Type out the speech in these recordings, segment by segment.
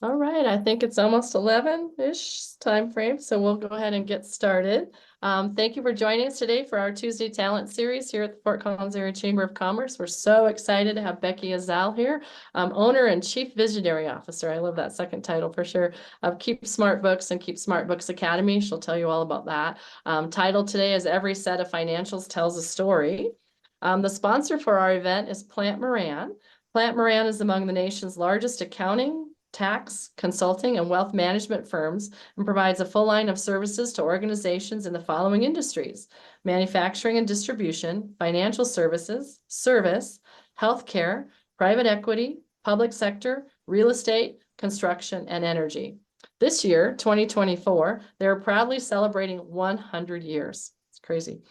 All right, I think it's almost 11-ish time frame, so we'll go ahead and get started. Thank you for joining us today for our Tuesday Talent Series here at the Fort Collins Area Chamber of Commerce. We're so excited to have Becky Azal here, owner and Chief Visionary Officer. I love that second title for sure, of Keep Smart Books and Keep Smart Books Academy. She'll tell you all about that. Title today is Every Set of Financials Tells a Story. The sponsor for our event is Plant Moran. Plant Moran is among the nation's largest accounting, tax, consulting, and wealth management firms and provides a full line of services to organizations in the following industries: manufacturing and distribution, financial services, service, healthcare, private equity, public sector, real estate, construction, and energy. This year, 2024, they're proudly celebrating 100 years. It's crazy.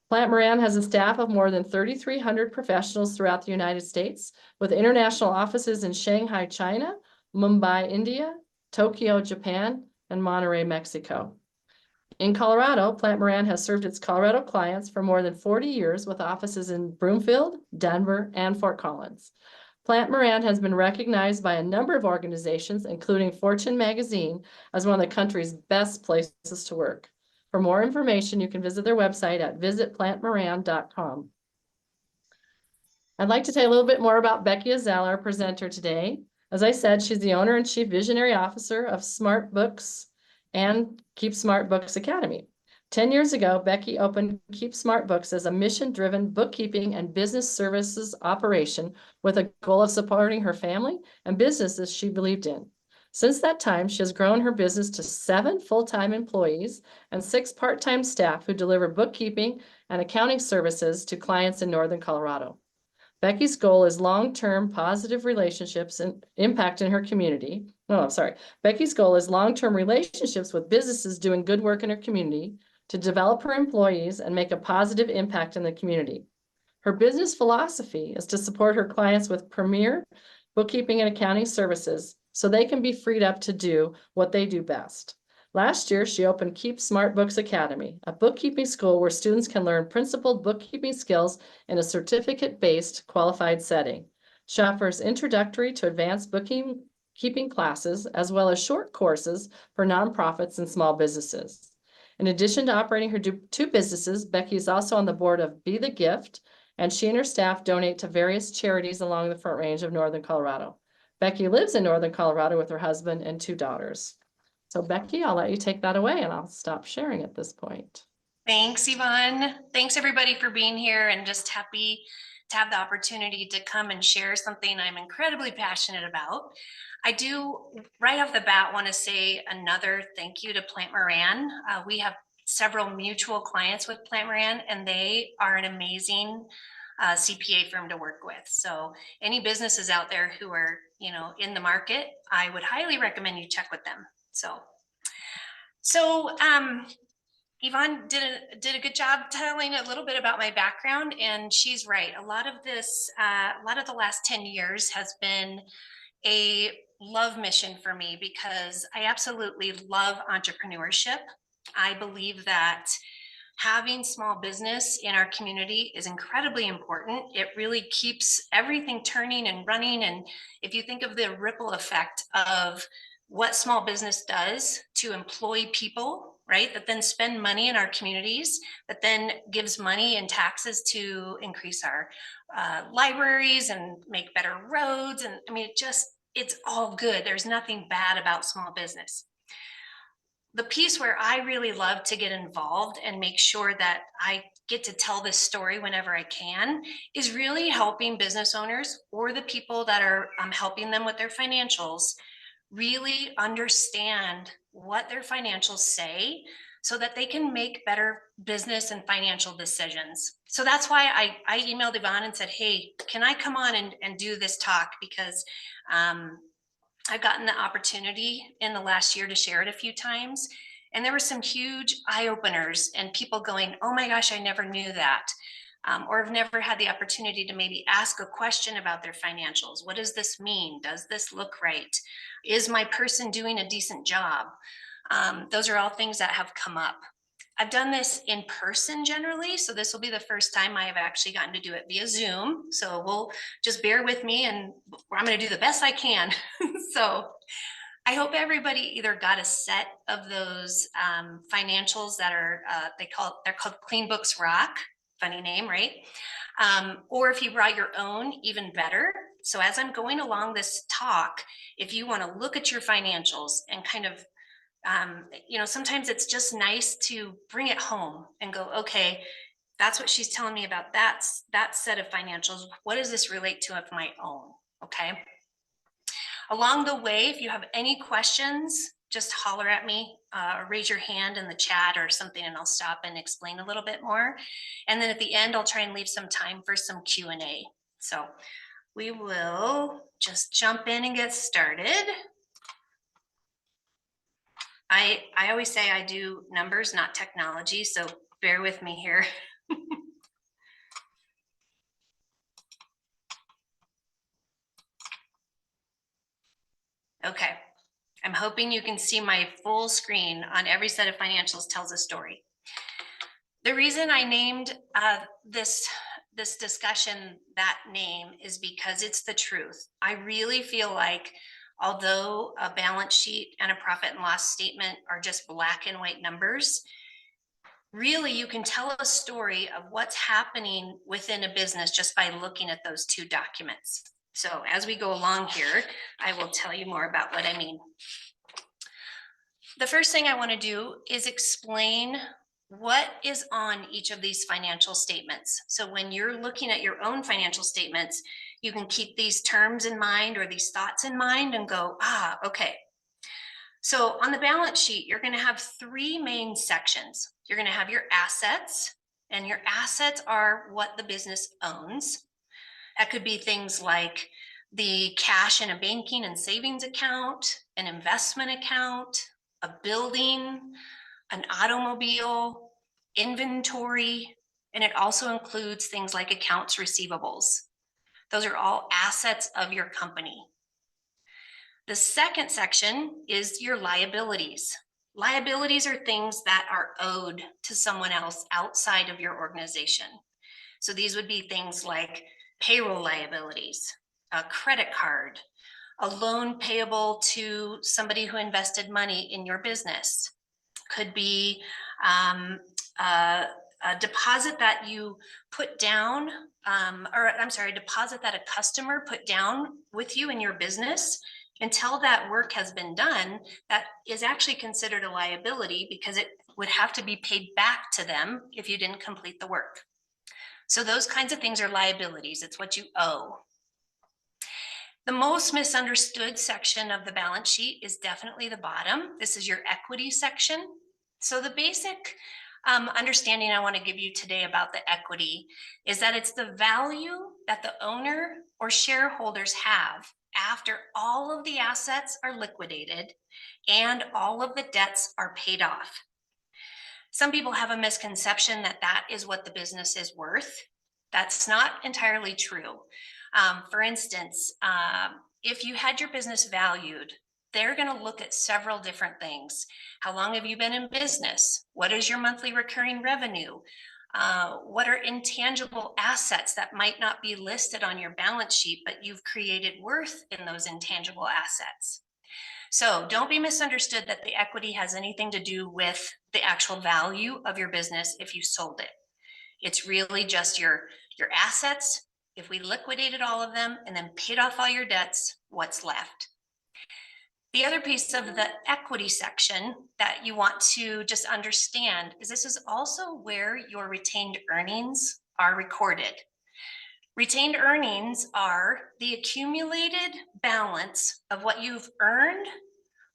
Plant Moran has a staff of more than 3,300 professionals throughout the United States, with international offices in Shanghai, China, Mumbai, India, Tokyo, Japan, and Monterrey, Mexico. In Colorado, Plant Moran has served its Colorado clients for more than 40 years with offices in Broomfield, Denver, and Fort Collins. Plant Moran has been recognized by a number of organizations, including Fortune magazine, as one of the country's best places to work. For more information, you can visit their website at visitplantmoran.com. I'd like to tell you a little bit more about Becky Azal, our presenter today. As I said, she's the owner and chief visionary officer of Smart Books and Keep Smart Books Academy. 10 years ago, Becky opened Keep Smart Books as a mission-driven bookkeeping and business services operation with a goal of supporting her family and businesses she believed in. Since that time, she has grown her business to 7 full-time employees and 6 part-time staff who deliver bookkeeping and accounting services to clients in Northern Colorado. Becky's goal is long-term positive relationships and impact in her community. No, I'm sorry. Becky's goal is long-term relationships with businesses doing good work in her community, to develop her employees and make a positive impact in the community. Her business philosophy is to support her clients with premier bookkeeping and accounting services so they can be freed up to do what they do best. Last year, she opened Keep Smart Books Academy, a bookkeeping school where students can learn principled bookkeeping skills in a certificate-based qualified setting. She offers introductory to advanced bookkeeping classes, as well as short courses for nonprofits and small businesses. In addition to operating her 2 businesses, Becky is also on the board of Be the Gift, and she and her staff donate to various charities along the Front Range of Northern Colorado. Becky lives in Northern Colorado with her husband and 2 daughters. So Becky, I'll let you take that away and I'll stop sharing at this point. Thanks, Yvonne. Thanks everybody for being here, and just happy to have the opportunity to come and share something I'm incredibly passionate about. I do right off the bat want to say another thank you to Plant Moran. We have several mutual clients with Plant Moran, and they are an amazing CPA firm to work with. So any businesses out there who are, in the market, I would highly recommend you check with them. So Yvonne did a good job telling a little bit about my background, and she's right. A lot of the last 10 years has been a love mission for me because I absolutely love entrepreneurship. I believe that having small business in our community is incredibly important. It really keeps everything turning and running. And if you think of the ripple effect of what small business does to employ people, right, that then spend money in our communities, that then gives money in taxes to increase our libraries and make better roads. And I mean, it's all good. There's nothing bad about small business. The piece where I really love to get involved and make sure that I get to tell this story whenever I can is really helping business owners or the people that are helping them with their financials really understand what their financials say so that they can make better business and financial decisions. So that's why I emailed Yvonne and said, hey, can I come on and do this talk? Because I've gotten the opportunity in the last year to share it a few times. And there were some huge eye openers and people going, oh my gosh, I never knew that. Or have never had the opportunity to maybe ask a question about their financials. What does this mean? Does this look right? Is my person doing a decent job? Those are all things that have come up. I've done this in person generally, so this will be the first time I have actually gotten to do it via Zoom. So we'll just bear with me, and I'm going to do the best I can. So I hope everybody either got a set of those financials that are they're called Clean Books Rock. Funny name, right? Or if you brought your own, even better. So as I'm going along this talk, if you want to look at your financials and kind of sometimes it's just nice to bring it home and go, okay, that's what she's telling me about that set of financials. What does this relate to of my own? Okay. Along the way, if you have any questions, just holler at me or raise your hand in the chat or something, and I'll stop and explain a little bit more. And then at the end, I'll try and leave some time for some Q&A. So we will just jump in and get started. I always say I do numbers, not technology, so bear with me here. Okay, I'm hoping you can see my full screen on every set of financials tells a story. The reason I named this discussion that name is because it's the truth. I really feel like although a balance sheet and a profit and loss statement are just black and white numbers, really you can tell a story of what's happening within a business just by looking at those two documents. So as we go along here, I will tell you more about what I mean. The first thing I want to do is explain what is on each of these financial statements. So when you're looking at your own financial statements, you can keep these terms in mind or these thoughts in mind and go, okay. So on the balance sheet, you're going to have three main sections. You're going to have your assets, and your assets are what the business owns. That could be things like the cash in a banking and savings account, an investment account, a building, an automobile, inventory, and it also includes things like accounts receivables. Those are all assets of your company. The second section is your liabilities. Liabilities are things that are owed to someone else outside of your organization. So these would be things like payroll liabilities, a credit card, a loan payable to somebody who invested money in your business. Could be a deposit that you put down, a deposit that a customer put down with you in your business. Until that work has been done, that is actually considered a liability because it would have to be paid back to them if you didn't complete the work. So those kinds of things are liabilities. It's what you owe. The most misunderstood section of the balance sheet is definitely the bottom. This is your equity section. So the basic understanding I want to give you today about the equity is that it's the value that the owner or shareholders have after all of the assets are liquidated and all of the debts are paid off. Some people have a misconception that that is what the business is worth. That's not entirely true. For instance, if you had your business valued, they're going to look at several different things. How long have you been in business? What is your monthly recurring revenue? What are intangible assets that might not be listed on your balance sheet, but you've created worth in those intangible assets? So don't be misunderstood that the equity has anything to do with the actual value of your business if you sold it. It's really just your assets. If we liquidated all of them and then paid off all your debts, what's left? The other piece of the equity section that you want to just understand is this is also where your retained earnings are recorded. Retained earnings are the accumulated balance of what you've earned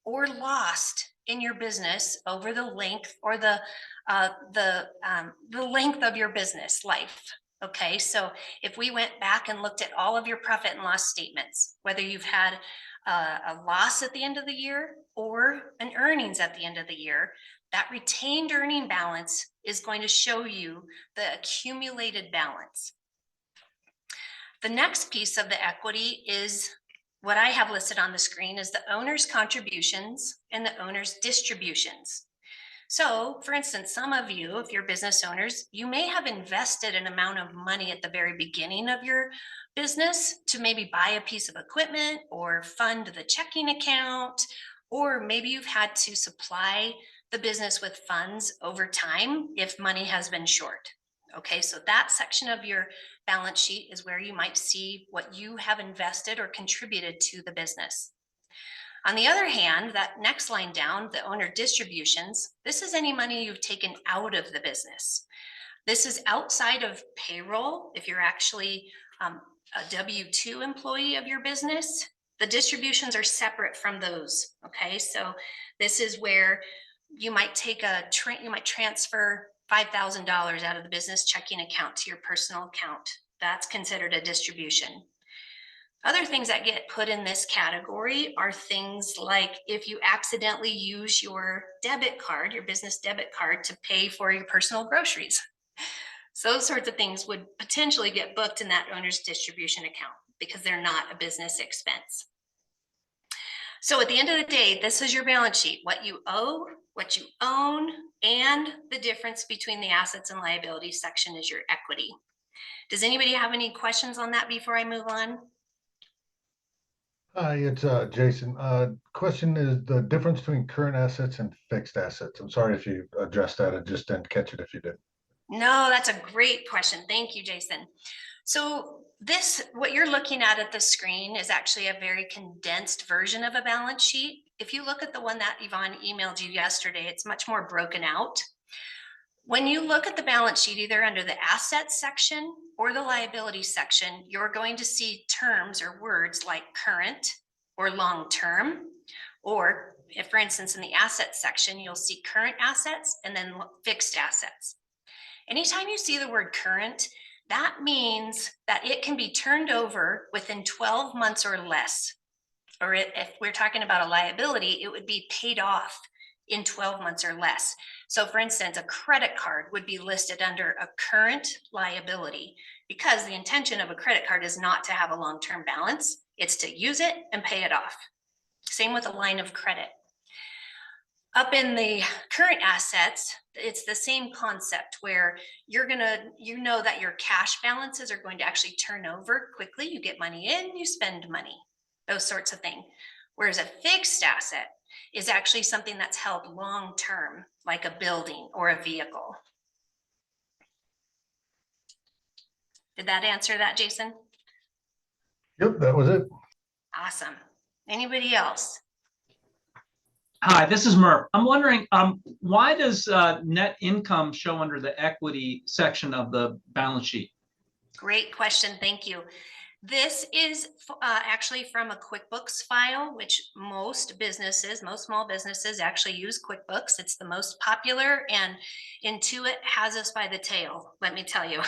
or lost in your business over the length or the length of your business life. Okay, so if we went back and looked at all of your profit and loss statements, whether you've had a loss at the end of the year or an earnings at the end of the year, that retained earning balance is going to show you the accumulated balance. The next piece of the equity is what I have listed on the screen is the owner's contributions and the owner's distributions. So for instance, some of you, if you're business owners, you may have invested an amount of money at the very beginning of your business to maybe buy a piece of equipment or fund the checking account or maybe you've had to supply the business with funds over time if money has been short. Okay, so that section of your balance sheet is where you might see what you have invested or contributed to the business. On the other hand, that next line down, the owner distributions, this is any money you've taken out of the business. This is outside of payroll. If you're actually a W-2 employee of your business, the distributions are separate from those. Okay, so this is where you might take you might transfer $5,000 out of the business checking account to your personal account. That's considered a distribution. Other things that get put in this category are things like if you accidentally use your debit card, your business debit card, to pay for your personal groceries. So those sorts of things would potentially get booked in that owner's distribution account because they're not a business expense. So at the end of the day, this is your balance sheet, what you owe, what you own, and the difference between the assets and liabilities section is your equity. Does anybody have any questions on that before I move on? Hi, it's Jason. Question is the difference between current assets and fixed assets. I'm sorry if you addressed that. I just didn't catch it if you did. No, that's a great question. Thank you, Jason. So what you're looking at the screen is actually a very condensed version of a balance sheet. If you look at the one that Yvonne emailed you yesterday, it's much more broken out. When you look at the balance sheet, either under the assets section or the liability section, you're going to see terms or words like current or long-term, or if, for instance, in the assets section, you'll see current assets and then fixed assets. Anytime you see the word current, that means that it can be turned over within 12 months or less. Or if we're talking about a liability, it would be paid off in 12 months or less. So for instance, a credit card would be listed under a current liability because the intention of a credit card is not to have a long-term balance. It's to use it and pay it off. Same with a line of credit. Up in the current assets, it's the same concept where you know that your cash balances are going to actually turn over quickly. You get money in, you spend money, those sorts of things. Whereas a fixed asset is actually something that's held long-term, like a building or a vehicle. Did that answer that, Jason? Yep, that was it. Awesome. Anybody else? Hi, this is Murph. I'm wondering, why does net income show under the equity section of the balance sheet? Great question. Thank you. This is actually from a QuickBooks file, which most small businesses actually use QuickBooks. It's the most popular, and Intuit has us by the tail, let me tell you.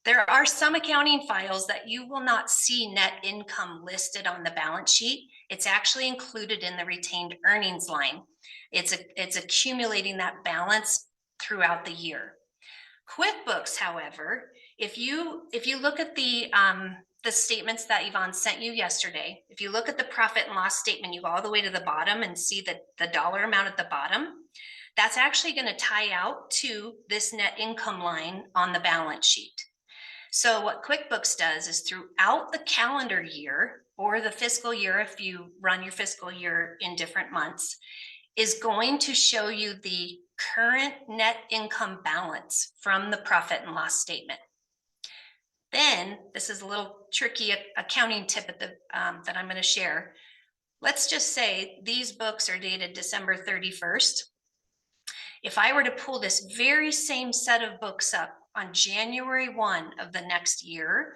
There are some accounting files that you will not see net income listed on the balance sheet. It's actually included in the retained earnings line. It's accumulating that balance throughout the year. QuickBooks, however, if you look at the statements that Yvonne sent you yesterday, if you look at the profit and loss statement, you go all the way to the bottom and see the dollar amount at the bottom, that's actually going to tie out to this net income line on the balance sheet. So what QuickBooks does is throughout the calendar year or the fiscal year, if you run your fiscal year in different months, is going to show you the current net income balance from the profit and loss statement. Then, this is a little tricky accounting tip that I'm going to share. Let's just say these books are dated December 31st. If I were to pull this very same set of books up on January 1 of the next year,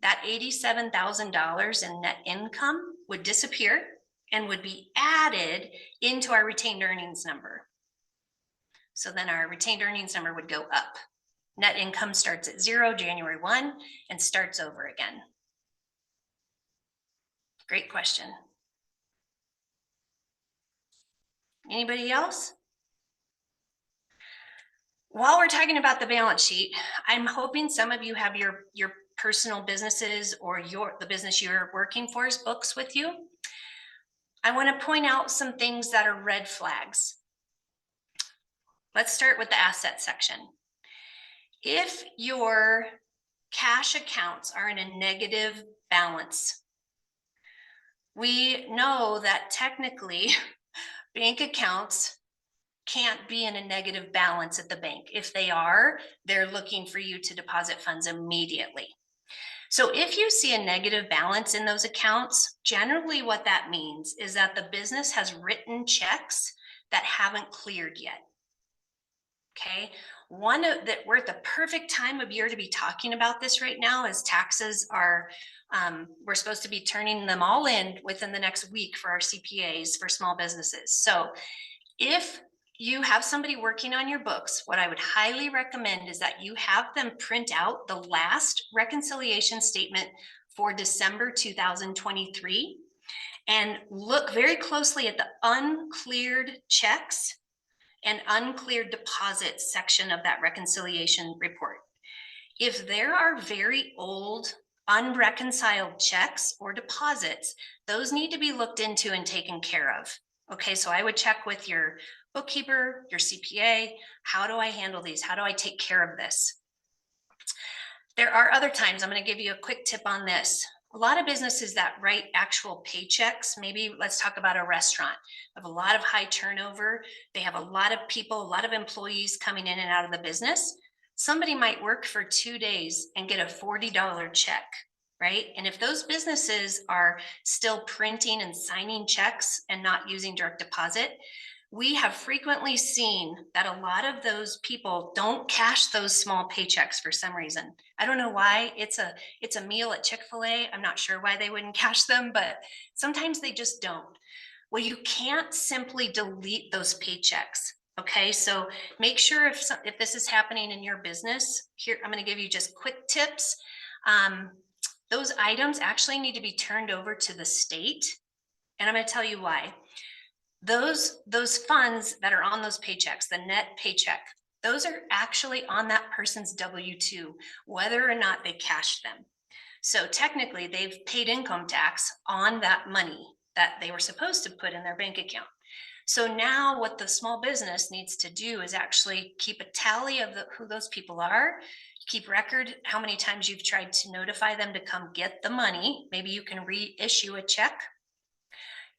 that $87,000 in net income would disappear and would be added into our retained earnings number. So then our retained earnings number would go up. Net income starts at 0 January 1 and starts over again. Great question. Anybody else? While we're talking about the balance sheet, I'm hoping some of you have your personal businesses or the business you're working for's books with you. I want to point out some things that are red flags. Let's start with the asset section. If your cash accounts are in a negative balance, We know that technically bank accounts can't be in a negative balance at the bank. If they are, they're looking for you to deposit funds immediately. So if you see a negative balance in those accounts, generally what that means is that the business has written checks that haven't cleared yet. Okay, one of that we're at the perfect time of year to be talking about this right now, as taxes are we're supposed to be turning them all in within the next week for our CPAs for small businesses. So if you have somebody working on your books, what I would highly recommend is that you have them print out the last reconciliation statement for December 2023 and look very closely at the uncleared checks and uncleared deposits section of that reconciliation report. If there are very old, unreconciled checks or deposits, those need to be looked into and taken care of. Okay, so I would check with your bookkeeper, your CPA. How do I handle these? How do I take care of this? There are other times, I'm going to give you a quick tip on this. A lot of businesses that write actual paychecks, maybe let's talk about a restaurant, have a lot of high turnover. They have a lot of people, a lot of employees coming in and out of the business. Somebody might work for 2 days and get a $40 check, right? And if those businesses are still printing and signing checks and not using direct deposit, we have frequently seen that a lot of those people don't cash those small paychecks for some reason. I don't know why. It's a meal at Chick-fil-A. I'm not sure why they wouldn't cash them, but sometimes they just don't. Well, you can't simply delete those paychecks. Okay, so make sure if this is happening in your business, here I'm going to give you just quick tips. Those items actually need to be turned over to the state, and I'm going to tell you why. Those funds that are on those paychecks, the net paycheck, those are actually on that person's W-2, whether or not they cashed them. So technically they've paid income tax on that money that they were supposed to put in their bank account. So now what the small business needs to do is actually keep a tally of who those people are, keep record how many times you've tried to notify them to come get the money. Maybe you can reissue a check.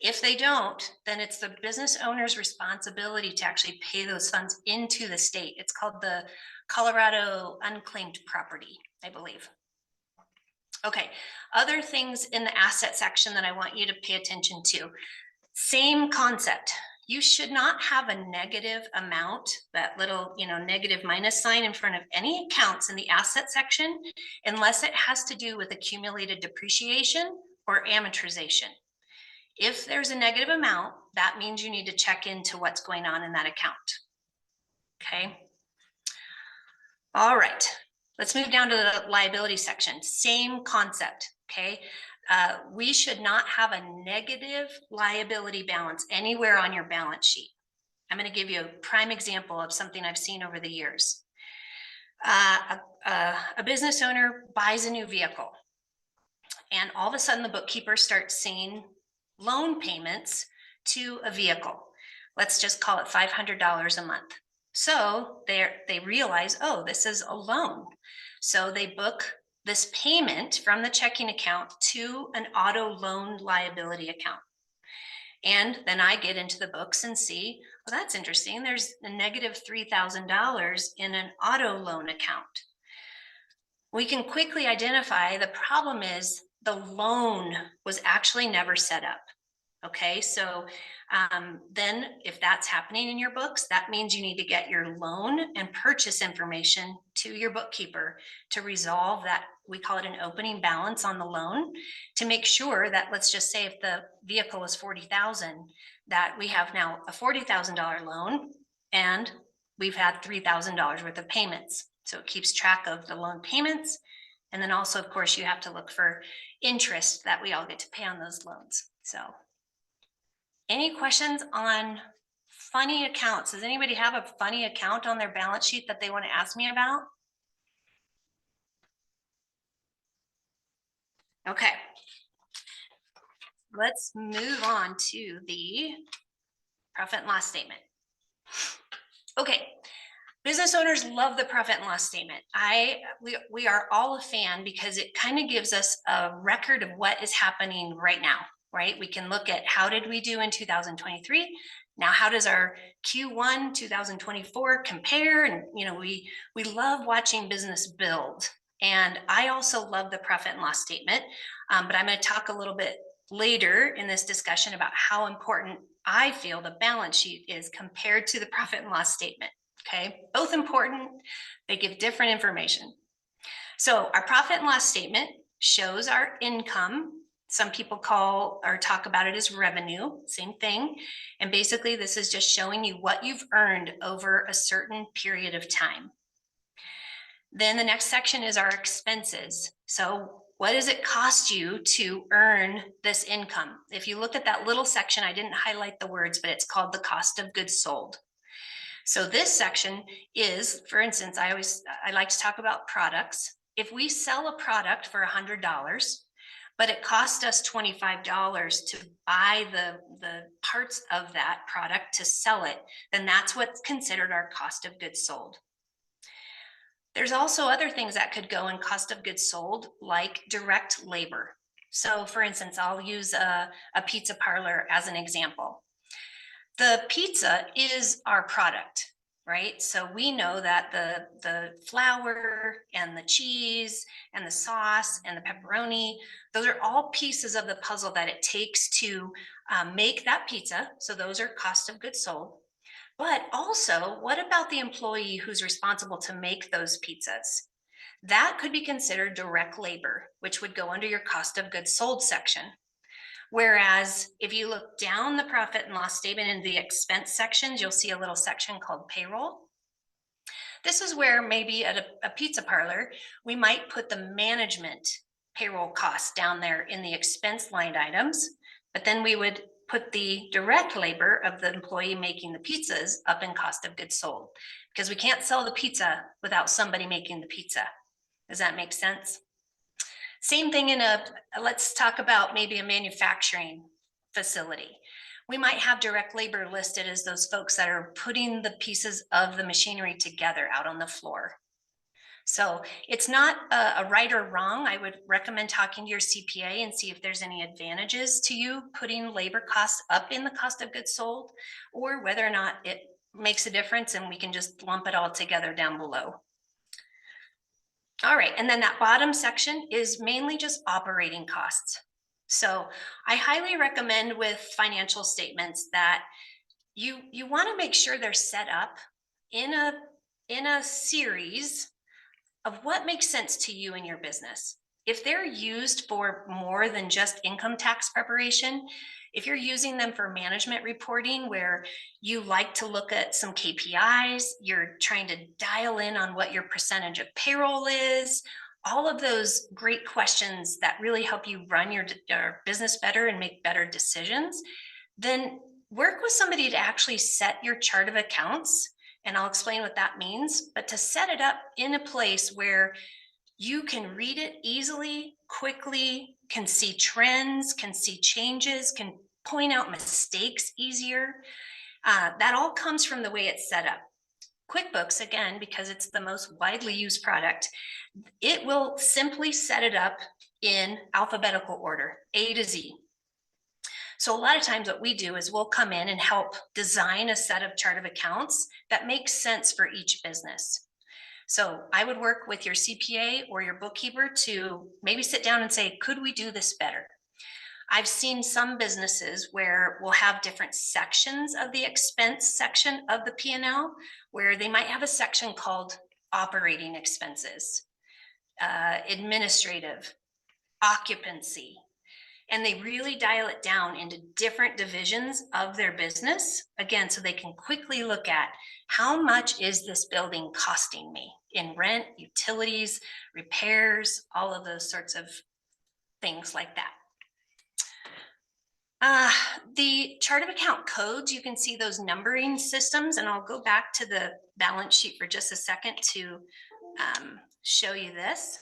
If they don't, then it's the business owner's responsibility to actually pay those funds into the state. It's called the Colorado Unclaimed Property, I believe. Okay, other things in the asset section that I want you to pay attention to. Same concept. You should not have a negative amount, that little, negative minus sign in front of any accounts in the asset section, unless it has to do with accumulated depreciation or amortization. If there's a negative amount, that means you need to check into what's going on in that account. Okay. All right. Let's move down to the liability section. Same concept. Okay. We should not have a negative liability balance anywhere on your balance sheet. I'm going to give you a prime example of something I've seen over the years. A business owner buys a new vehicle, and all of a sudden the bookkeeper starts seeing loan payments to a vehicle. Let's just call it $500 a month. So they realize, oh, this is a loan. So they book this payment from the checking account to an auto loan liability account. And then I get into the books and see, well, that's interesting. There's a negative $3,000 in an auto loan account. We can quickly identify the problem is the loan was actually never set up. Okay, so then if that's happening in your books, that means you need to get your loan and purchase information to your bookkeeper to resolve that. We call it an opening balance on the loan, to make sure that, let's just say if the vehicle was $40,000, that we have now a $40,000 loan and we've had $3,000 worth of payments. So it keeps track of the loan payments. And then also, of course, you have to look for interest that we all get to pay on those loans. So any questions on funny accounts? Does anybody have a funny account on their balance sheet that they want to ask me about? Okay. Let's move on to the profit and loss statement. Okay. Business owners love the profit and loss statement. We are all a fan because it kind of gives us a record of what is happening right now. right? We can look at how did we do in 2023? Now, how does our Q1 2024 compare? And, you know, we love watching business build. And I also love the profit and loss statement, but I'm going to talk a little bit later in this discussion about how important I feel the balance sheet is compared to the profit and loss statement. Okay, both important, they give different information. So our profit and loss statement shows our income. Some people call or talk about it as revenue, same thing. And basically this is just showing you what you've earned over a certain period of time. Then the next section is our expenses. So what does it cost you to earn this income? If you look at that little section, I didn't highlight the words, but it's called the cost of goods sold. So this section is, for instance, I like to talk about products. If we sell a product for $100, but it cost us $25 to buy the parts of that product to sell it, then that's what's considered our cost of goods sold. There's also other things that could go in cost of goods sold, like direct labor. So for instance, I'll use a pizza parlor as an example. The pizza is our product, right? So we know that the flour and the cheese and the sauce and the pepperoni, those are all pieces of the puzzle that it takes to make that pizza. So those are cost of goods sold. But also, what about the employee who's responsible to make those pizzas? That could be considered direct labor, which would go under your cost of goods sold section. Whereas if you look down the profit and loss statement in the expense sections, you'll see a little section called payroll. This is where maybe at a pizza parlor, we might put the management payroll costs down there in the expense line items, but then we would put the direct labor of the employee making the pizzas up in cost of goods sold, because we can't sell the pizza without somebody making the pizza. Does that make sense? Same thing in let's talk about maybe a manufacturing facility. We might have direct labor listed as those folks that are putting the pieces of the machinery together out on the floor. So it's not a right or wrong. I would recommend talking to your CPA and see if there's any advantages to you putting labor costs up in the cost of goods sold, or whether or not it makes a difference and we can just lump it all together down below. All right, and then that bottom section is mainly just operating costs. So I highly recommend with financial statements that you want to make sure they're set up in a series of what makes sense to you and your business. If they're used for more than just income tax preparation, if you're using them for management reporting where you like to look at some KPIs, you're trying to dial in on what your percentage of payroll is, all of those great questions that really help you run your business better and make better decisions, then work with somebody to actually set your chart of accounts. And I'll explain what that means, but to set it up in a place where you can read it easily, quickly, can see trends, can see changes, can point out mistakes easier. That all comes from the way it's set up. QuickBooks, again, because it's the most widely used product, it will simply set it up in alphabetical order, A to Z. So a lot of times what we do is we'll come in and help design a set of chart of accounts that makes sense for each business. So I would work with your CPA or your bookkeeper to maybe sit down and say, could we do this better? I've seen some businesses where we'll have different sections of the expense section of the P&L, where they might have a section called operating expenses, administrative, occupancy, and they really dial it down into different divisions of their business, again, so they can quickly look at how much is this building costing me in rent, utilities, repairs, all of those sorts of things like that. The chart of account codes, you can see those numbering systems, and I'll go back to the balance sheet for just a second to show you this.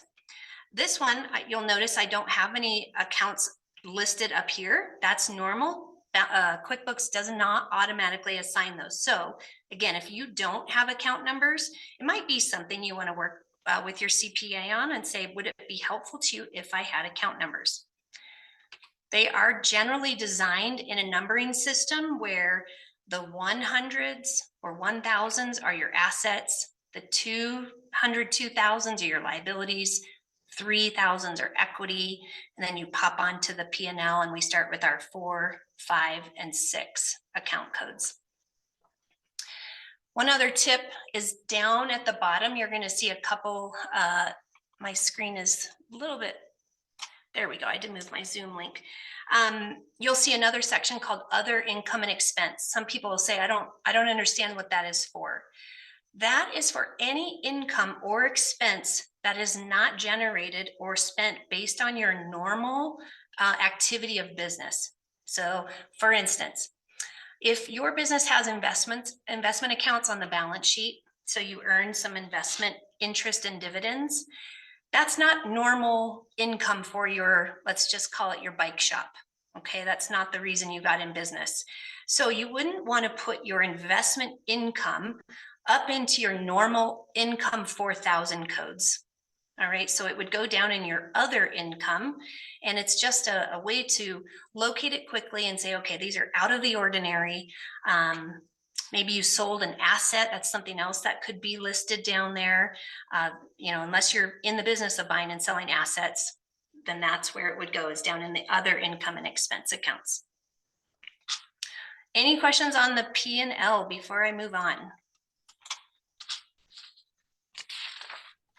This one, you'll notice I don't have any accounts listed up here. That's normal. QuickBooks does not automatically assign those. So again, if you don't have account numbers, it might be something you want to work with your CPA on and say, would it be helpful to you if I had account numbers? They are generally designed in a numbering system where the 100s or 1000s are your assets, the 2000s are your liabilities, 3000s are equity, and then you pop onto the P&L and we start with our 4, 5, and 6 account codes. One other tip is down at the bottom, you're going to see a couple, my screen is a little bit, there we go, I did move my Zoom link. You'll see another section called other income and expense. Some people will say, I don't understand what that is for. That is for any income or expense that is not generated or spent based on your normal activity of business. So for instance, if your business has investment accounts on the balance sheet, so you earn some investment interest and dividends, that's not normal income for your, let's just call it your bike shop. Okay, that's not the reason you got in business. So you wouldn't want to put your investment income up into your normal income 4000 codes. All right, so it would go down in your other income, and it's just a way to locate it quickly and say, okay, these are out of the ordinary. Maybe you sold an asset, that's something else that could be listed down there. Unless you're in the business of buying and selling assets, then that's where it would go, is down in the other income and expense accounts. Any questions on the P&L before I move on?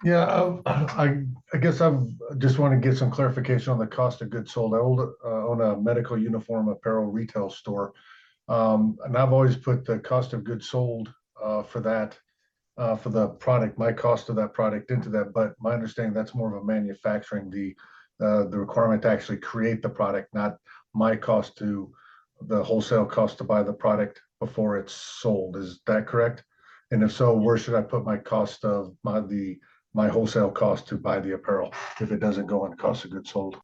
Yeah, I guess I just want to get some clarification on the cost of goods sold. I own a medical uniform apparel retail store. And I've always put the cost of goods sold for that, for the product, my cost of that product into that. But my understanding, that's more of a manufacturing, the requirement to actually create the product, not my cost to the wholesale cost to buy the product before it's sold. Is that correct? And if so, where should I put my cost of my wholesale cost to buy the apparel if it doesn't go on cost of goods sold?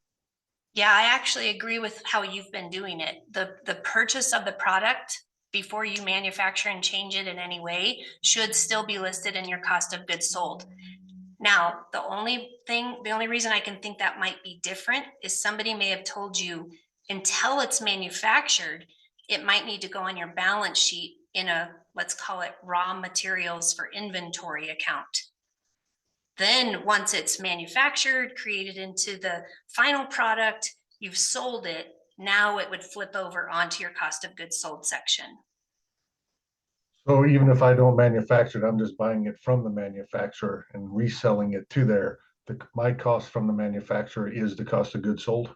Yeah, I actually agree with how you've been doing it. The purchase of the product before you manufacture and change it in any way should still be listed in your cost of goods sold. Now, the only reason I can think that might be different is somebody may have told you until it's manufactured, it might need to go on your balance sheet in a, let's call it raw materials for inventory account. Then once it's manufactured, created into the final product, you've sold it, now it would flip over onto your cost of goods sold section. So even if I don't manufacture it, I'm just buying it from the manufacturer and reselling it to there. My cost from the manufacturer is the cost of goods sold?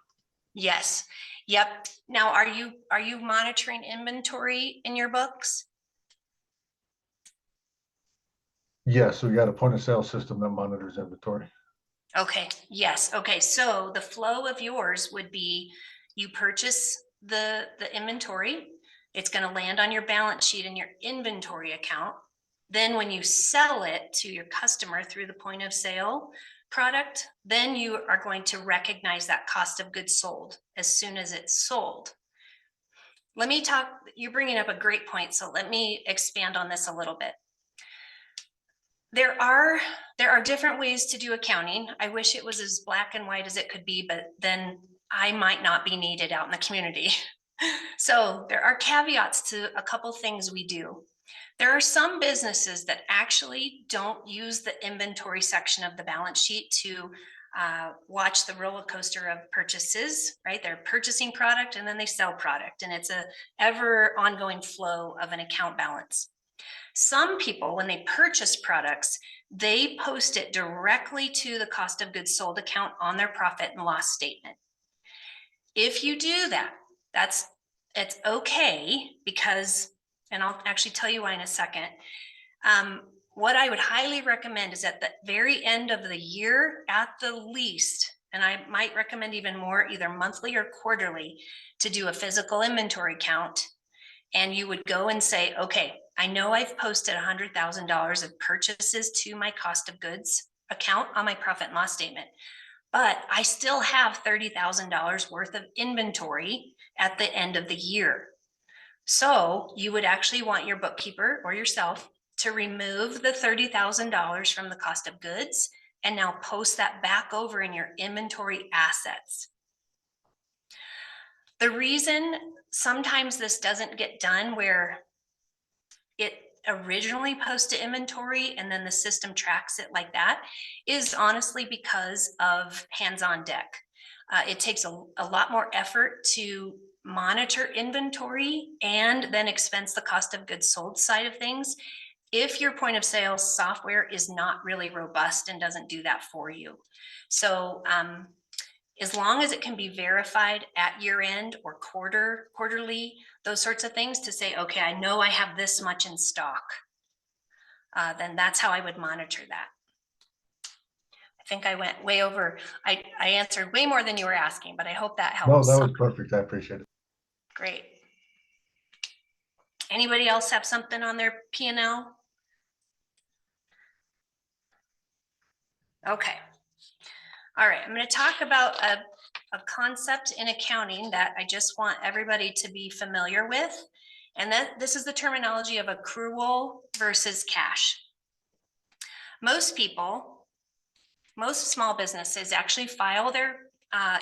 Yes. Yep. Now, are you monitoring inventory in your books? Yes, we got a point of sale system that monitors inventory. Okay, yes. Okay, so the flow of yours would be you purchase the inventory, it's going to land on your balance sheet in your inventory account. Then when you sell it to your customer through the point of sale product, then you are going to recognize that cost of goods sold as soon as it's sold. Let me talk, you're bringing up a great point, so let me expand on this a little bit. There are different ways to do accounting. I wish it was as black and white as it could be, but then I might not be needed out in the community. So there are caveats to a couple things we do. There are some businesses that actually don't use the inventory section of the balance sheet to watch the roller coaster of purchases, right? They're purchasing product and then they sell product, and it's a ever ongoing flow of an account balance. Some people, when they purchase products, they post it directly to the cost of goods sold account on their profit and loss statement. If you do that, it's okay, because, and I'll actually tell you why in a second. What I would highly recommend is at the very end of the year, at the least, and I might recommend even more, either monthly or quarterly, to do a physical inventory count. And you would go and say, okay, I know I've posted $100,000 of purchases to my cost of goods account on my profit and loss statement, but I still have $30,000 worth of inventory at the end of the year. So you would actually want your bookkeeper or yourself to remove the $30,000 from the cost of goods and now post that back over in your inventory assets. The reason sometimes this doesn't get done where it originally posted inventory and then the system tracks it like that is honestly because of hands-on deck. It takes a lot more effort to monitor inventory and then expense the cost of goods sold side of things if your point of sale software is not really robust and doesn't do that for you. So as long as it can be verified at year end or quarterly, those sorts of things to say, okay, I know I have this much in stock, then that's how I would monitor that. I think I went way over. I answered way more than you were asking, but I hope that helps. No, that was perfect. I appreciate it. Great. Anybody else have something on their P&L? Okay. All right, I'm going to talk about a concept in accounting that I just want everybody to be familiar with. And that this is the terminology of accrual versus cash. Most people, most small businesses actually file their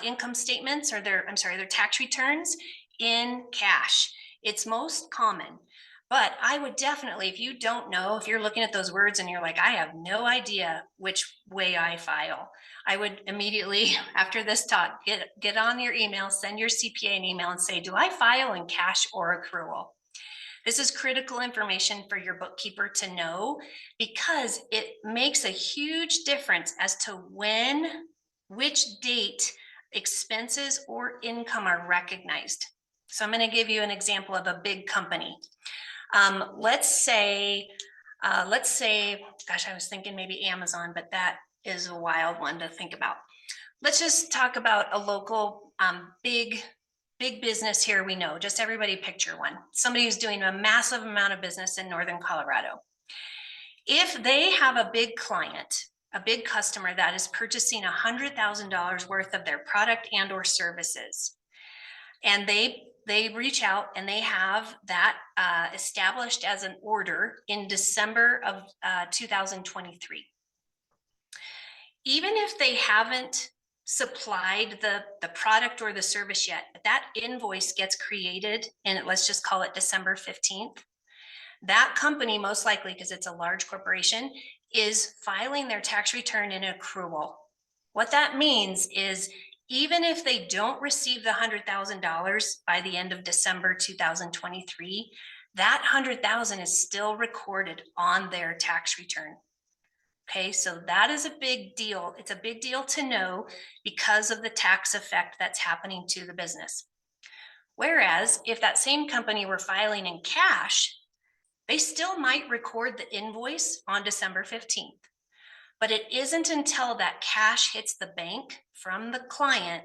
income statements or their tax returns in cash. It's most common. But I would definitely, if you don't know, if you're looking at those words and you're like, I have no idea which way I file, I would immediately, after this talk, get on your email, send your CPA an email and say, do I file in cash or accrual? This is critical information for your bookkeeper to know because it makes a huge difference as to which date expenses or income are recognized. So I'm going to give you an example of a big company. Let's say, gosh, I was thinking maybe Amazon, but that is a wild one to think about. Let's just talk about a local big business here we know. Just everybody picture one. Somebody who's doing a massive amount of business in northern Colorado. If they have a big client, a big customer that is purchasing $100,000 worth of their product and or services, and they reach out and they have that established as an order in December of 2023. Even if they haven't supplied the product or the service yet, but that invoice gets created and let's just call it December 15th. That company, most likely because it's a large corporation, is filing their tax return in accrual. What that means is even if they don't receive the $100,000 by the end of December 2023, that $100,000 is still recorded on their tax return. Okay, so that is a big deal. It's a big deal to know because of the tax effect that's happening to the business. Whereas if that same company were filing in cash, they still might record the invoice on December 15th. But it isn't until that cash hits the bank from the client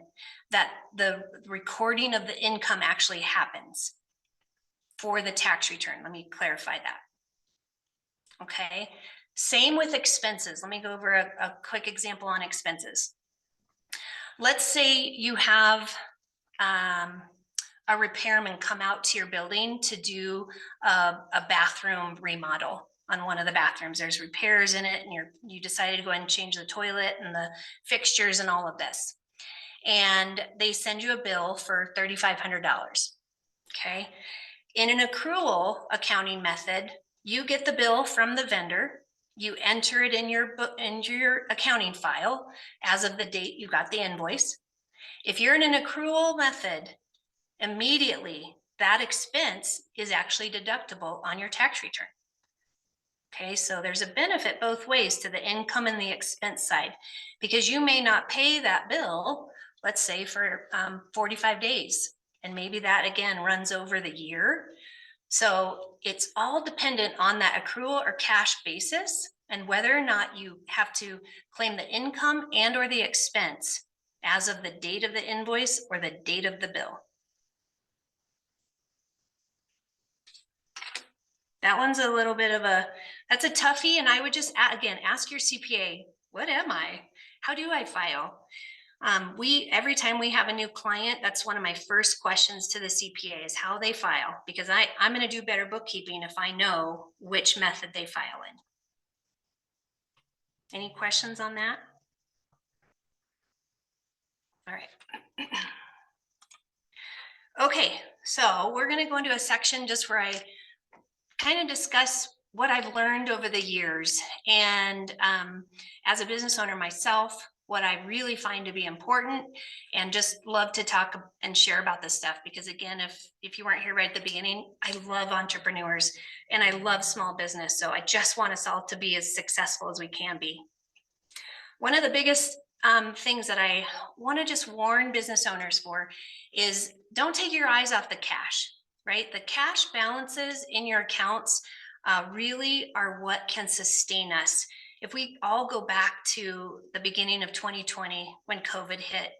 that the recording of the income actually happens for the tax return. Let me clarify that. Okay. Same with expenses. Let me go over a quick example on expenses. Let's say you have a repairman come out to your building to do a bathroom remodel on one of the bathrooms. There's repairs in it and you decided to go ahead and change the toilet and the fixtures and all of this. And they send you a bill for $3,500. Okay. In an accrual accounting method, you get the bill from the vendor. You enter it in your book, into your accounting file as of the date you got the invoice. If you're in an accrual method, immediately that expense is actually deductible on your tax return. Okay, so there's a benefit both ways to the income and the expense side because you may not pay that bill, let's say for 45 days. And maybe that again runs over the year. So it's all dependent on that accrual or cash basis and whether or not you have to claim the income and or the expense as of the date of the invoice or the date of the bill. That one's a little bit of that's a toughie. And I would just, again, ask your CPA, what am I? How do I file? Every time we have a new client, that's one of my first questions to the CPA is how they file, because I'm going to do better bookkeeping if I know which method they file in. Any questions on that? All right. Okay, so we're gonna go into a section just where I kind of discuss what I've learned over the years. And as a business owner myself, what I really find to be important, and just love to talk and share about this stuff. Because again, if you weren't here right at the beginning, I love entrepreneurs and I love small business. So I just want us all to be as successful as we can be. One of the biggest things that I want to just warn business owners for is don't take your eyes off the cash, right? The cash balances in your accounts really are what can sustain us. If we all go back to the beginning of 2020 when COVID hit,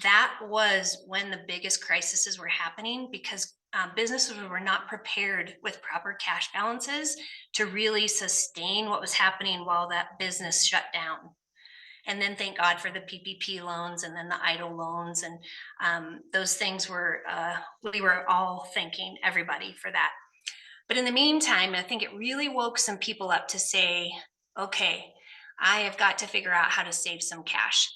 that was when the biggest crises were happening, because businesses were not prepared with proper cash balances to really sustain what was happening while that business shut down. And then thank God for the PPP loans and then the EIDL loans. And those things were, we were all thanking everybody for that. But in the meantime, I think it really woke some people up to say, okay, I have got to figure out how to save some cash.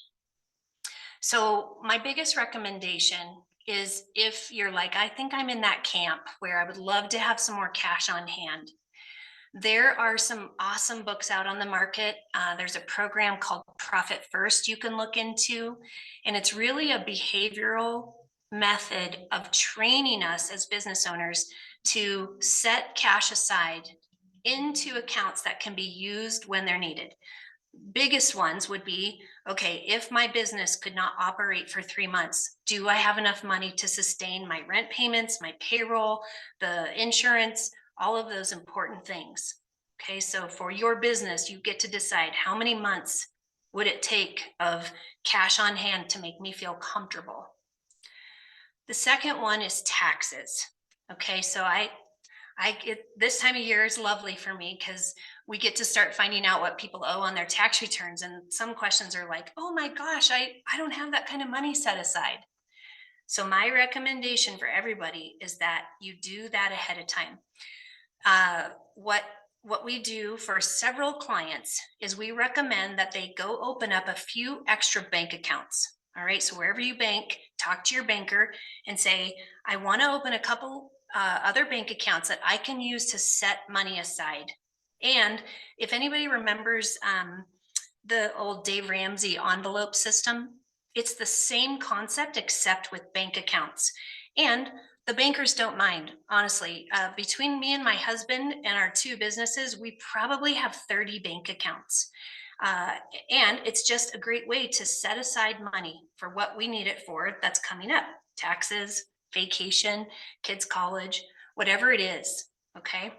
So my biggest recommendation is, if you're like, I think I'm in that camp where I would love to have some more cash on hand, there are some awesome books out on the market. There's a program called Profit First you can look into, and it's really a behavioral method of training us as business owners to set cash aside into accounts that can be used when they're needed. Biggest ones would be, okay, if my business could not operate for 3 months, do I have enough money to sustain my rent payments, my payroll, the insurance, all of those important things? Okay, so for your business, you get to decide how many months would it take of cash on hand to make me feel comfortable. The second one is taxes. Okay, so I get, this time of year is lovely for me because we get to start finding out what people owe on their tax returns. And some questions are like, oh my gosh, I don't have that kind of money set aside. So my recommendation for everybody is that you do that ahead of time. What we do for several clients is we recommend that they go open up a few extra bank accounts. All right, so wherever you bank, talk to your banker and say, I want to open a couple other bank accounts that I can use to set money aside. And if anybody remembers the old Dave Ramsey envelope system, it's the same concept except with bank accounts. And the bankers don't mind, honestly. Between me and my husband and our two businesses, we probably have 30 bank accounts. And it's just a great way to set aside money for what we need it for that's coming up. Taxes, vacation, kids' college, whatever it is, okay?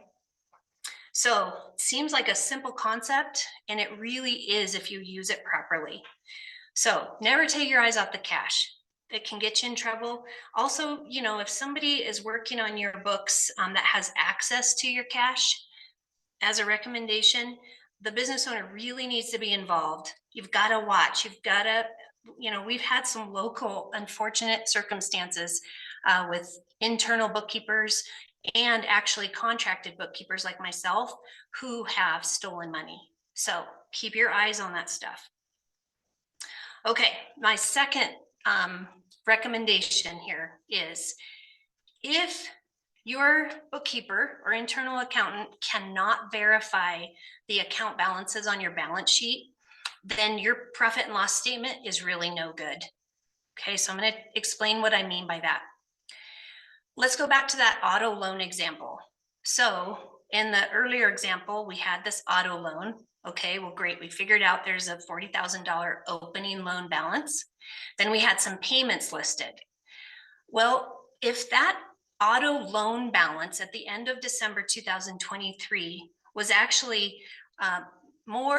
So it seems like a simple concept, and it really is if you use it properly. So never take your eyes off the cash. It can get you in trouble. Also, you know, if somebody is working on your books that has access to your cash, as a recommendation, the business owner really needs to be involved. You've got to watch. You've got to, you know, we've had some local unfortunate circumstances with internal bookkeepers and actually contracted bookkeepers like myself who have stolen money. So keep your eyes on that stuff. Okay, my second recommendation here is, if your bookkeeper or internal accountant cannot verify the account balances on your balance sheet, then your profit and loss statement is really no good. Okay, so I'm going to explain what I mean by that. Let's go back to that auto loan example. So in the earlier example, we had this auto loan. Okay, well, great. We figured out there's a $40,000 opening loan balance. Then we had some payments listed. Well, if that auto loan balance at the end of December 2023 was actually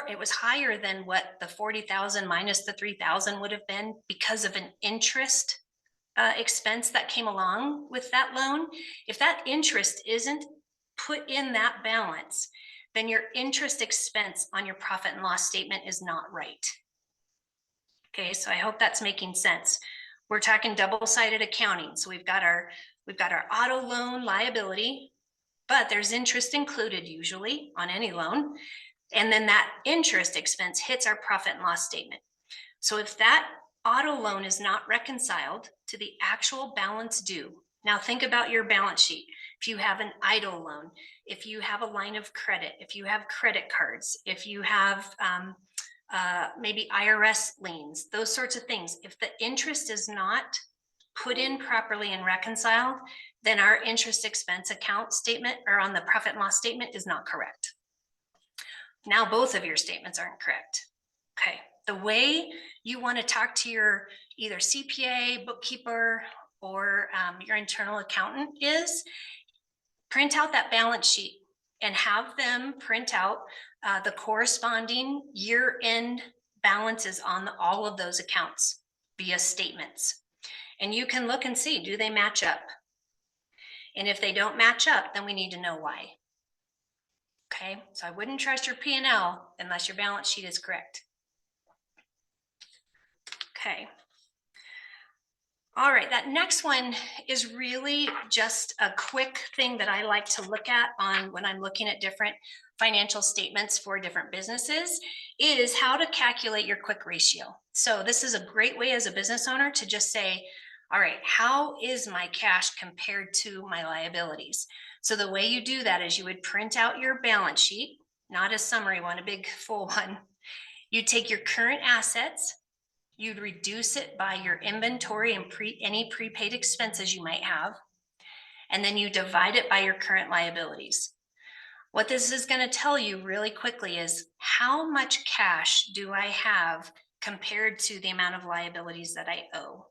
it was higher than what the 40,000 minus the 3,000 would have been because of an interest expense that came along with that loan. If that interest isn't put in that balance, then your interest expense on your profit and loss statement is not right. Okay, so I hope that's making sense. We're talking double-sided accounting. So we've got our auto loan liability, but there's interest included usually on any loan. And then that interest expense hits our profit and loss statement. So if that auto loan is not reconciled to the actual balance due, Now think about your balance sheet. If you have an idle loan, if you have a line of credit, if you have credit cards, if you have maybe IRS liens, those sorts of things. If the interest is not put in properly and reconciled, then our interest expense account statement or on the profit and loss statement is not correct. Now both of your statements aren't correct. Okay, the way you want to talk to your either CPA, bookkeeper, or your internal accountant is print out that balance sheet and have them print out the corresponding year-end balances on all of those accounts via statements. And you can look and see, do they match up? And if they don't match up, then we need to know why. Okay, so I wouldn't trust your P&L unless your balance sheet is correct. Okay. All right, that next one is really just a quick thing that I like to look at on when I'm looking at different financial statements for different businesses is how to calculate your quick ratio. So this is a great way as a business owner to just say, all right, how is my cash compared to my liabilities? So the way you do that is you would print out your balance sheet, not a summary one, a big full one. You take your current assets, you'd reduce it by your inventory and any prepaid expenses you might have, and then you divide it by your current liabilities. What this is going to tell you really quickly is how much cash do I have compared to the amount of liabilities that I owe.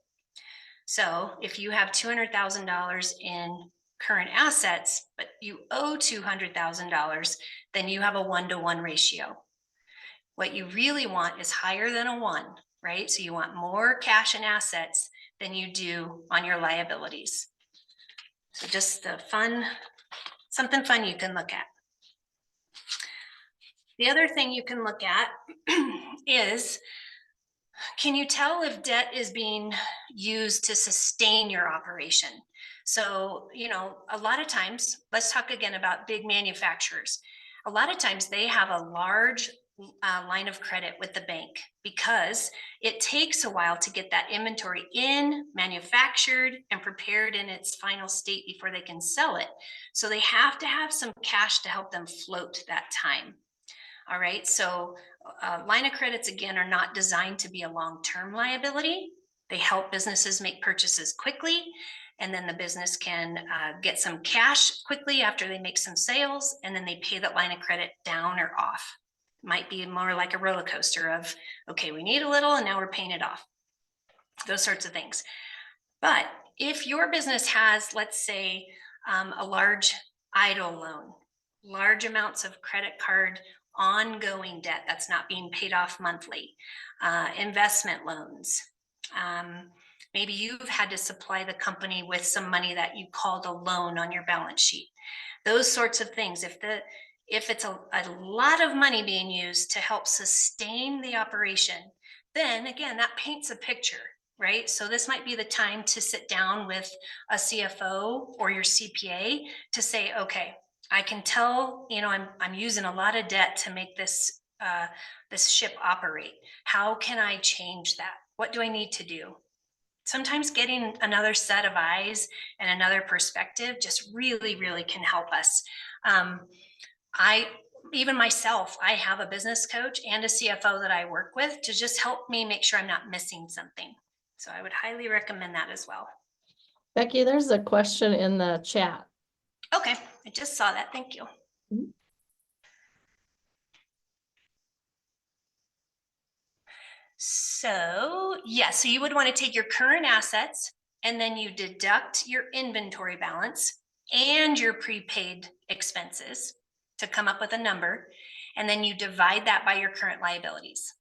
So if you have $200,000 in current assets, but you owe $200,000, then you have a 1-to-1 ratio. What you really want is higher than a 1. Right? So you want more cash and assets than you do on your liabilities. So just something fun you can look at. The other thing you can look at is, can you tell if debt is being used to sustain your operation? So, you know, a lot of times, let's talk again about big manufacturers. A lot of times they have a large line of credit with the bank because it takes a while to get that inventory in, manufactured, and prepared in its final state before they can sell it. So they have to have some cash to help them float that time. All right, so line of credits, again, are not designed to be a long-term liability. They help businesses make purchases quickly, and then the business can get some cash quickly after they make some sales, and then they pay that line of credit down or off. Might be more like a roller coaster of, okay, we need a little and now we're paying it off. Those sorts of things. But if your business has, let's say, a large idle loan, large amounts of credit card ongoing debt that's not being paid off monthly, investment loans, maybe you've had to supply the company with some money that you called a loan on your balance sheet. Those sorts of things, if it's a lot of money being used to help sustain the operation, then again, that paints a picture, right? So this might be the time to sit down with a CFO or your CPA to say, okay, I can tell, you know, I'm using a lot of debt to make this ship operate. How can I change that? What do I need to do? Sometimes getting another set of eyes and another perspective just really, really can help us. Even myself, I have a business coach and a CFO that I work with to just help me make sure I'm not missing something. So I would highly recommend that as well. Becky, there's a question in the chat. Okay, I just saw that. Thank you. So yes, so you would want to take your current assets and then you deduct your inventory balance and your prepaid expenses to come up with a number, and then you divide that by your current liabilities.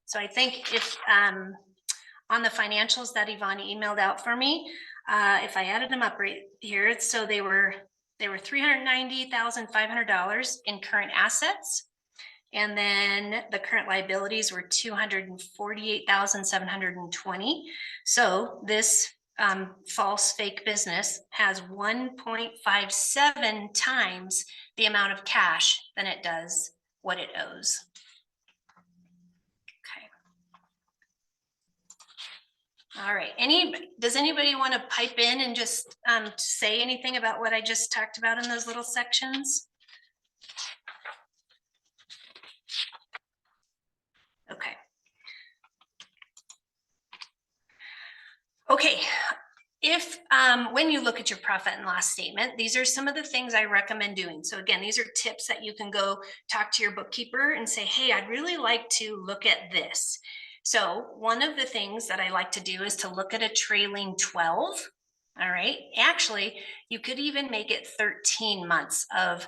So I think if on the financials that Yvonne emailed out for me, if I added them up right here, so they were $390,500 in current assets. And then the current liabilities were $248,720. So this false fake business has 1.57 times the amount of cash than it does what it owes. Okay. All right, does anybody want to pipe in and just say anything about what I just talked about in those little sections? Okay. Okay, if when you look at your profit and loss statement, these are some of the things I recommend doing. So again, these are tips that you can go talk to your bookkeeper and say, hey, I'd really like to look at this. So one of the things that I like to do is to look at a trailing 12. All right, actually, you could even make it 13 months of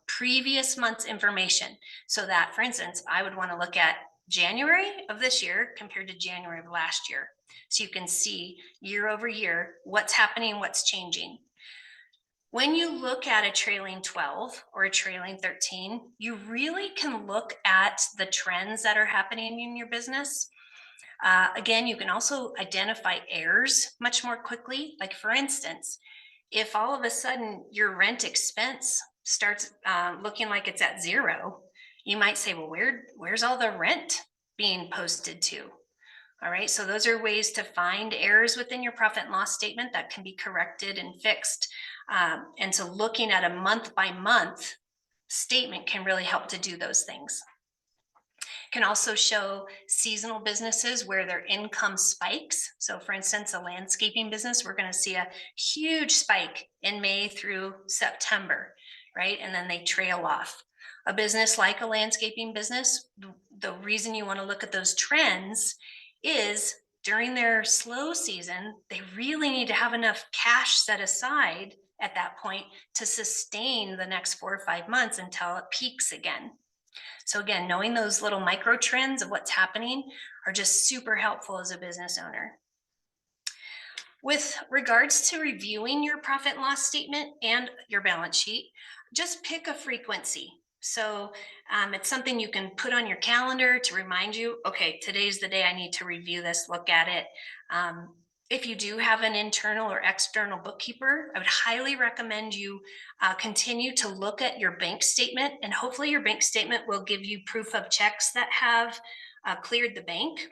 previous month's information. So that, for instance, I would want to look at January of this year compared to January of last year. So you can see year over year what's happening, what's changing. When you look at a trailing 12 or a trailing 13, you really can look at the trends that are happening in your business. Again, you can also identify errors much more quickly. Like for instance, if all of a sudden your rent expense starts looking like it's at zero, you might say, well, where's all the rent being posted to? All right, so those are ways to find errors within your profit and loss statement that can be corrected and fixed. And so looking at a month by month statement can really help to do those things. Can also show seasonal businesses where their income spikes. So for instance, a landscaping business, we're going to see a huge spike in May through September, right? And then they trail off. A business like a landscaping business, the reason you want to look at those trends is during their slow season, they really need to have enough cash set aside at that point to sustain the next 4 or 5 months until it peaks again. So again, knowing those little micro trends of what's happening are just super helpful as a business owner. With regards to reviewing your profit and loss statement and your balance sheet, just pick a frequency. So it's something you can put on your calendar to remind you, okay, today's the day I need to review this, look at it. If you do have an internal or external bookkeeper, I would highly recommend you continue to look at your bank statement, and hopefully your bank statement will give you proof of checks that have cleared the bank.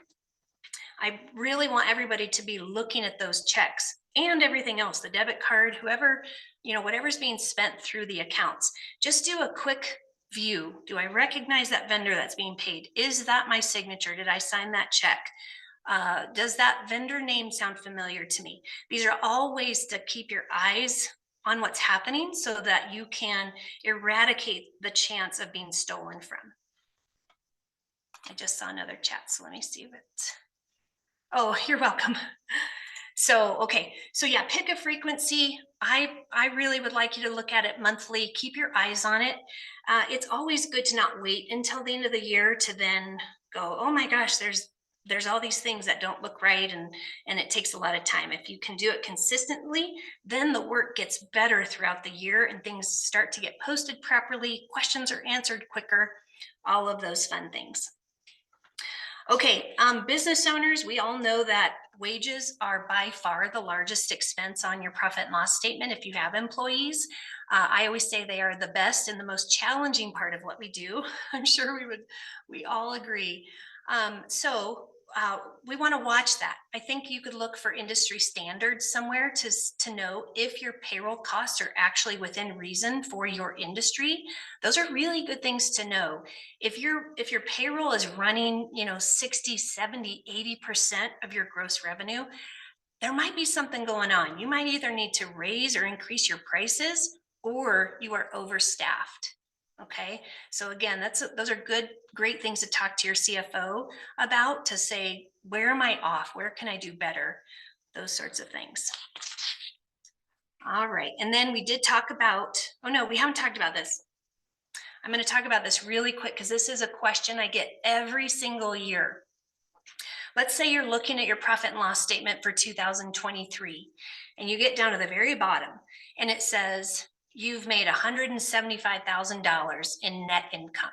I really want everybody to be looking at those checks and everything else, the debit card, whoever, whatever's being spent through the accounts. Just do a quick view. Do I recognize that vendor that's being paid? Is that my signature? Did I sign that check? Does that vendor name sound familiar to me? These are all ways to keep your eyes on what's happening so that you can eradicate the chance of being stolen from. I just saw another chat, so let me see what. Oh, you're welcome. So, okay. So yeah, pick a frequency. I really would like you to look at it monthly. Keep your eyes on it. It's always good to not wait until the end of the year to then go, oh my gosh, there's all these things that don't look right, and it takes a lot of time. If you can do it consistently, then the work gets better throughout the year and things start to get posted properly, questions are answered quicker, all of those fun things. Okay, business owners, we all know that wages are by far the largest expense on your profit and loss statement if you have employees. I always say they are the best and the most challenging part of what we do. I'm sure we all agree. So we want to watch that. I think you could look for industry standards somewhere to know if your payroll costs are actually within reason for your industry. Those are really good things to know. If your payroll is running, 60, 70, 80% of your gross revenue, there might be something going on. You might either need to raise or increase your prices, or you are overstaffed. Okay, so again, those are great things to talk to your CFO about, to say, where am I off? Where can I do better? Those sorts of things. All right, and then we did talk about, oh no, we haven't talked about this. I'm going to talk about this really quick because this is a question I get every single year. Let's say you're looking at your profit and loss statement for 2023, and you get down to the very bottom, and it says you've made $175,000 in net income.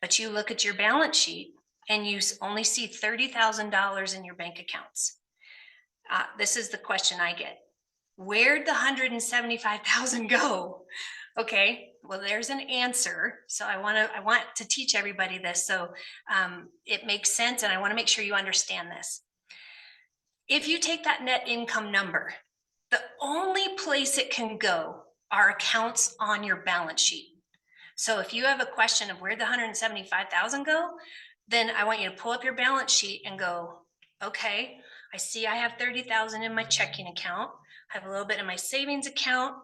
But you look at your balance sheet and you only see $30,000 in your bank accounts. This is the question I get. Where'd the $175,000 go? Okay, well, there's an answer. So I want to teach everybody this, so it makes sense, and I want to make sure you understand this. if you take that net income number, the only place it can go are accounts on your balance sheet. So if you have a question of where the 175,000 go, then I want you to pull up your balance sheet and go, okay, I see I have 30,000 in my checking account. I have a little bit in my savings account.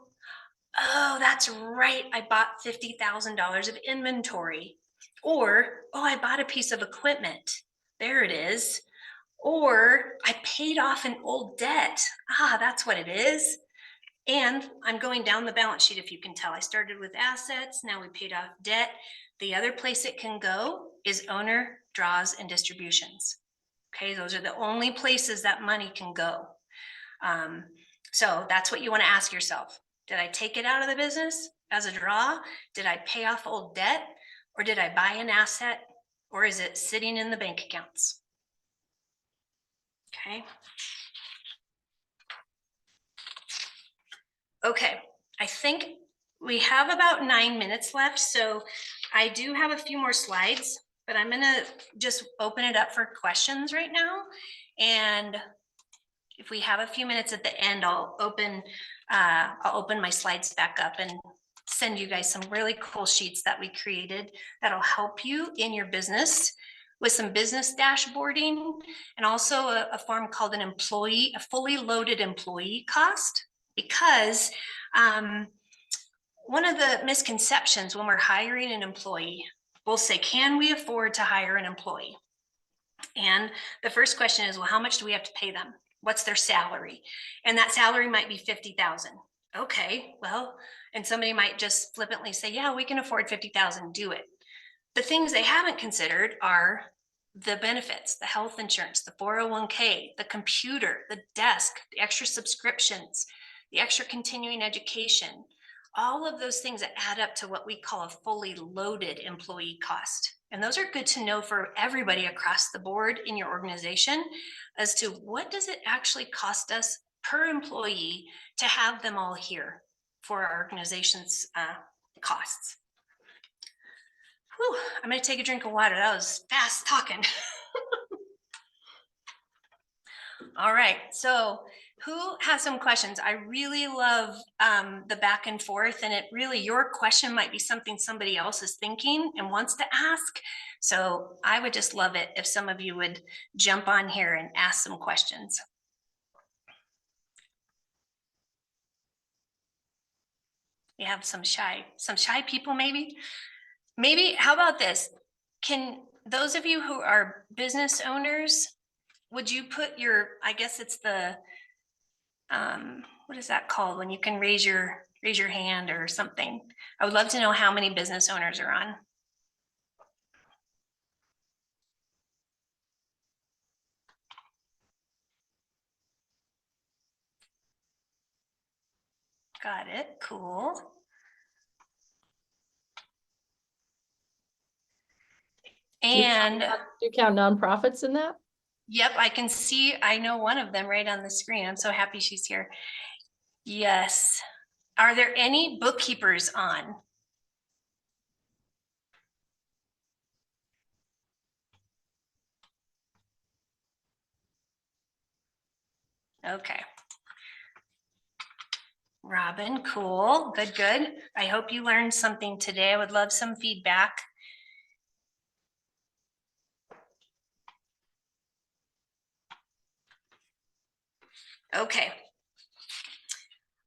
Oh, that's right. I bought $50,000 of inventory. Or, oh, I bought a piece of equipment. There it is. Or I paid off an old debt. Ah, that's what it is. And I'm going down the balance sheet, if you can tell. I started with assets, now we paid off debt. The other place it can go is owner draws and distributions. Okay, those are the only places that money can go. So that's what you want to ask yourself. Did I take it out of the business as a draw? Did I pay off old debt? Or did I buy an asset? Or is it sitting in the bank accounts? Okay. Okay, I think we have about 9 minutes left, so I do have a few more slides, but I'm gonna just open it up for questions right now. And if we have a few minutes at the end, I'll open my slides back up and send you guys some really cool sheets that we created that'll help you in your business with some business dashboarding, and also a form called a fully loaded employee cost. Because one of the misconceptions when we're hiring an employee, we'll say, can we afford to hire an employee? And the first question is, well, how much do we have to pay them? What's their salary? And that salary might be 50,000. Okay, well, and somebody might just flippantly say, yeah, we can afford 50,000, do it. The things they haven't considered are the benefits, the health insurance, the 401k, the computer, the desk, the extra subscriptions, the extra continuing education, all of those things that add up to what we call a fully loaded employee cost. And those are good to know for everybody across the board in your organization as to what does it actually cost us per employee to have them all here for our organization's costs. Whew, I'm going to take a drink of water. That was fast talking. All right, so who has some questions? I really love the back and forth, and it really, your question might be something somebody else is thinking and wants to ask. So I would just love it if some of you would jump on here and ask some questions. We have some shy people maybe. Maybe, how about this? Can those of you who are business owners, would you put your, I guess it's the, what is that called when you can raise your hand or something? I would love to know how many business owners are on. Got it, cool. And Do you count nonprofits in that? yep, I can see, I know one of them right on the screen. I'm so happy she's here. Yes. Are there any bookkeepers on? Okay. Robin, cool, good, good. I hope you learned something today. I would love some feedback. Okay.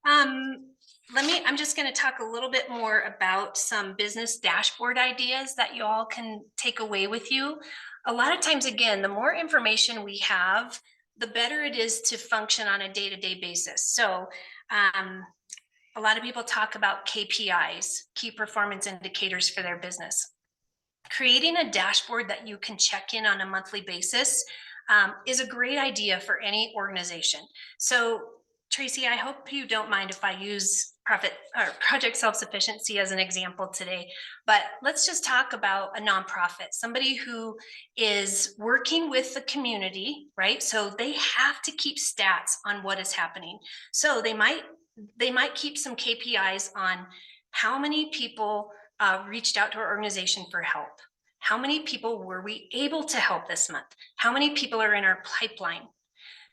I'm just going to talk a little bit more about some business dashboard ideas that you all can take away with you. A lot of times, again, the more information we have, the better it is to function on a day-to-day basis. So a lot of people talk about KPIs, key performance indicators for their business. Creating a dashboard that you can check in on a monthly basis is a great idea for any organization. So Tracy, I hope you don't mind if I use Project Self-Sufficiency as an example today, but let's just talk about a nonprofit, somebody who is working with the community, right? So they have to keep stats on what is happening. So they might keep some KPIs on how many people reached out to our organization for help. How many people were we able to help this month? How many people are in our pipeline?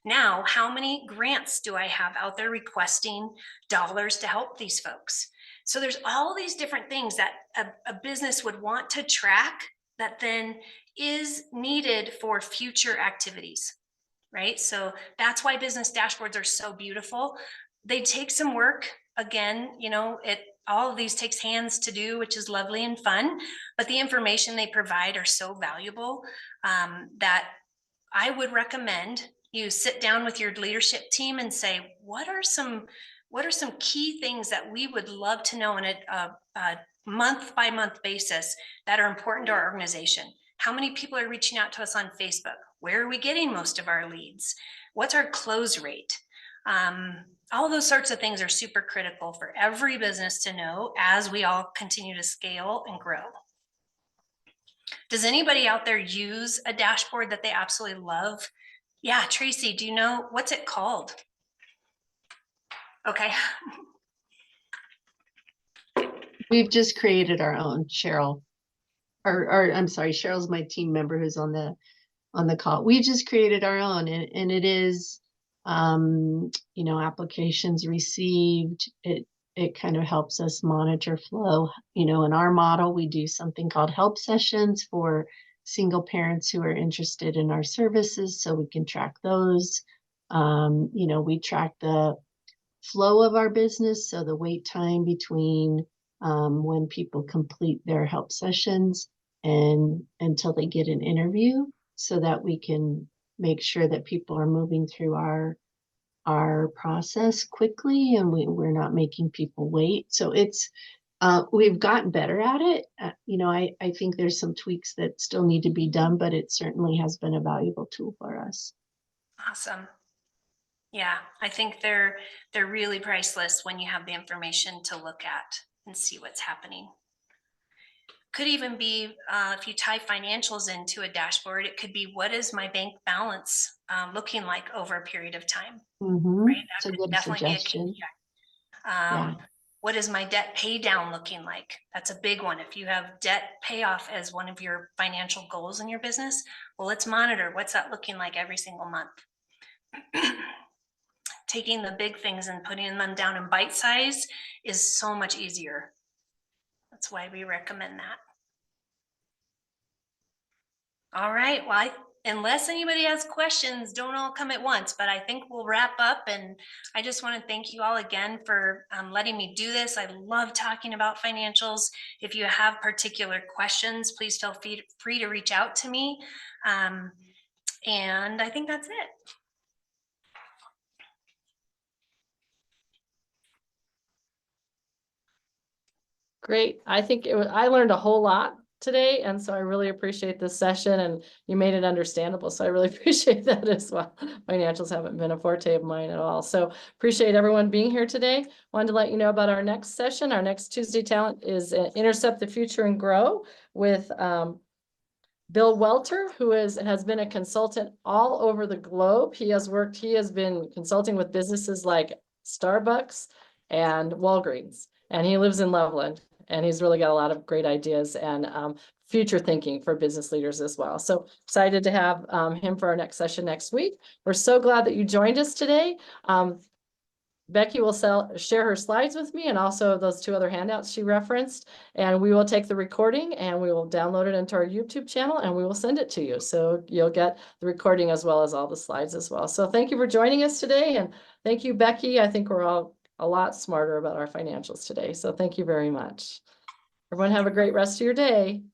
Now, how many grants do I have out there requesting dollars to help these folks? So there's all these different things that a business would want to track that then is needed for future activities, right? So that's why business dashboards are so beautiful. They take some work. Again, all of these takes hands to do, which is lovely and fun, but the information they provide are so valuable that I would recommend you sit down with your leadership team and say, what are some key things that we would love to know on a month by month basis that are important to our organization? How many people are reaching out to us on Facebook? Where are we getting most of our leads? What's our close rate? All those sorts of things are super critical for every business to know as we all continue to scale and grow. Does anybody out there use a dashboard that they absolutely love? Yeah, Tracy, do you know what's it called? Okay. We've just created our own, Cheryl. Or I'm sorry, Cheryl's my team member who's on the call. We just created our own, and it is applications received. It kind of helps us monitor flow. In our model, we do something called help sessions for single parents who are interested in our services, so we can track those. We track the flow of our business, so the wait time between when people complete their help sessions and until they get an interview, so that we can make sure that people are moving through our process quickly, and we're not making people wait. So it's we've gotten better at it. I think there's some tweaks that still need to be done, but it certainly has been a valuable tool for us. Awesome. Yeah, I think they're really priceless when you have the information to look at and see what's happening. Could even be if you tie financials into a dashboard, it could be, what is my bank balance looking like over a period of time? Right? That's a good suggestion. Yeah. What is my debt pay down looking like? That's a big one. If you have debt payoff as one of your financial goals in your business, well, let's monitor what's that looking like every single month. Taking the big things and putting them down in bite size is so much easier. That's why we recommend that. All right, well, unless anybody has questions, don't all come at once, but I think we'll wrap up. And I just want to thank you all again for letting me do this. I love talking about financials. If you have particular questions, please feel free to reach out to me. And I think that's it. Great. I think I learned a whole lot today, and so I really appreciate this session, and you made it understandable. So I really appreciate that as well. Financials haven't been a forte of mine at all. So appreciate everyone being here today. Wanted to let you know about our next session. Our next Tuesday Talent is Intercept the Future and Grow with Bill Welter, who has been a consultant all over the globe. He has been consulting with businesses like Starbucks and Walgreens, and he lives in Loveland. And he's really got a lot of great ideas and future thinking for business leaders as well. So excited to have him for our next session next week. We're so glad that you joined us today. Becky will share her slides with me and also those two other handouts she referenced. And we will take the recording and we will download it into our YouTube channel and we will send it to you. So you'll get the recording as well as all the slides as well. So thank you for joining us today. And thank you, Becky. I think we're all a lot smarter about our financials today. So thank you very much. Everyone have a great rest of your day.